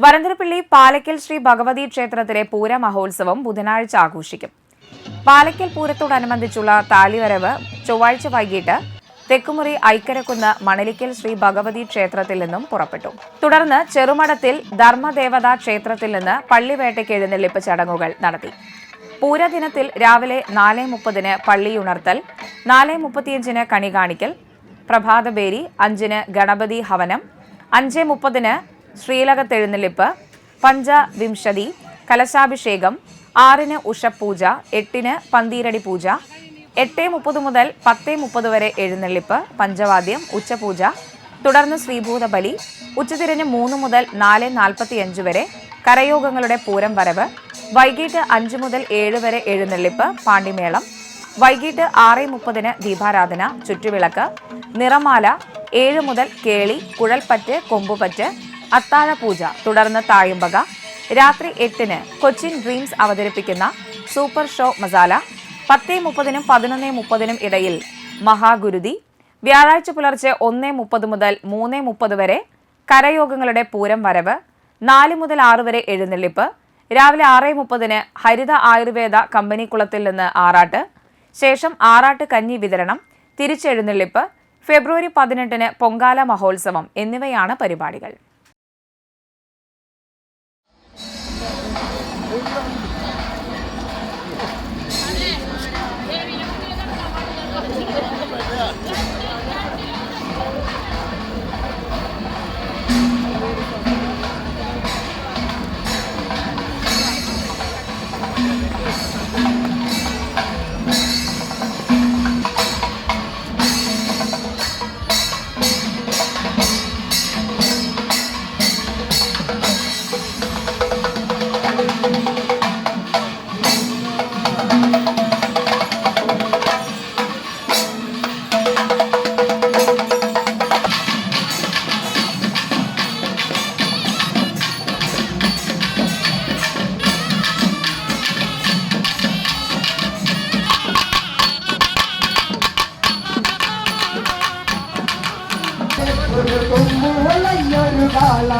വരന്തരപ്പള്ളി പാലക്കൽ ശ്രീ ഭഗവതി ക്ഷേത്രത്തിലെ പൂരമഹോത്സവം ബുധനാഴ്ച ആഘോഷിക്കും. പാലക്കൽ പൂരത്തോടനുബന്ധിച്ചുള്ള താലിവരവ് ചൊവ്വാഴ്ച വൈകിട്ട് തെക്കുമുറി ഐക്കരക്കുന്ന് മണലിക്കൽ ശ്രീ ഭഗവതി ക്ഷേത്രത്തിൽ നിന്നും പുറപ്പെട്ടു. തുടർന്ന് ചെറുമഠത്തിൽ ധർമ്മദേവതാ ക്ഷേത്രത്തിൽ നിന്ന് പള്ളിവേട്ടയ്ക്ക് എഴുന്നള്ളിപ്പ് ചടങ്ങുകൾ നടത്തി. പൂരദിനത്തിൽ രാവിലെ 4:30 പള്ളിയുണർത്തൽ, 4:35 കണി കാണിക്കൽ, പ്രഭാതബേരി, 5 ഗണപതി ഹവനം, 5:30 ശ്രീലകത്തെഴുന്നള്ളിപ്പ്, പഞ്ചവിംശതി കലശാഭിഷേകം, 6 ഉഷപ്പൂജ, 8 പന്തീരടി പൂജ, 8:30 മുതൽ 10:30 വരെ എഴുന്നള്ളിപ്പ്, പഞ്ചവാദ്യം, ഉച്ചപൂജ, തുടർന്ന് ശ്രീഭൂതബലി, ഉച്ചതിരിഞ്ഞ് 3 മുതൽ 4:45 വരെ കരയോഗങ്ങളുടെ പൂരം വരവ്, വൈകിട്ട് 5 മുതൽ 7 വരെ എഴുന്നള്ളിപ്പ്, പാണ്ടിമേളം, വൈകിട്ട് 6:30 ദീപാരാധന, ചുറ്റുവിളക്ക്, നിറമാല, 7 മുതൽ കേളി, കുഴൽപ്പറ്റ്, കൊമ്പുപറ്റ്, അത്താഴപൂജ, തുടർന്ന് തായമ്പക, രാത്രി 8 കൊച്ചിൻ ഡ്രീംസ് അവതരിപ്പിക്കുന്ന സൂപ്പർ ഷോ മസാല, 10:30 11:30 ഇടയിൽ മഹാഗുരുതി, വ്യാഴാഴ്ച പുലർച്ചെ 1:30 മുതൽ 3:30 വരെ കരയോഗങ്ങളുടെ പൂരം വരവ്, 4 മുതൽ 6 വരെ എഴുന്നള്ളിപ്പ്, രാവിലെ 6:30 ഹരിത ആയുർവേദ കമ്പനിക്കുളത്തിൽ നിന്ന് ആറാട്ട്, ശേഷം ആറാട്ട് കഞ്ഞി വിതരണം, തിരിച്ചെഴുന്നള്ളിപ്പ്, ഫെബ്രുവരി 18 പൊങ്കാല മഹോത്സവം എന്നിവയാണ് പരിപാടികൾ. ഒരു കൊമ്പുവളയൊരു കാല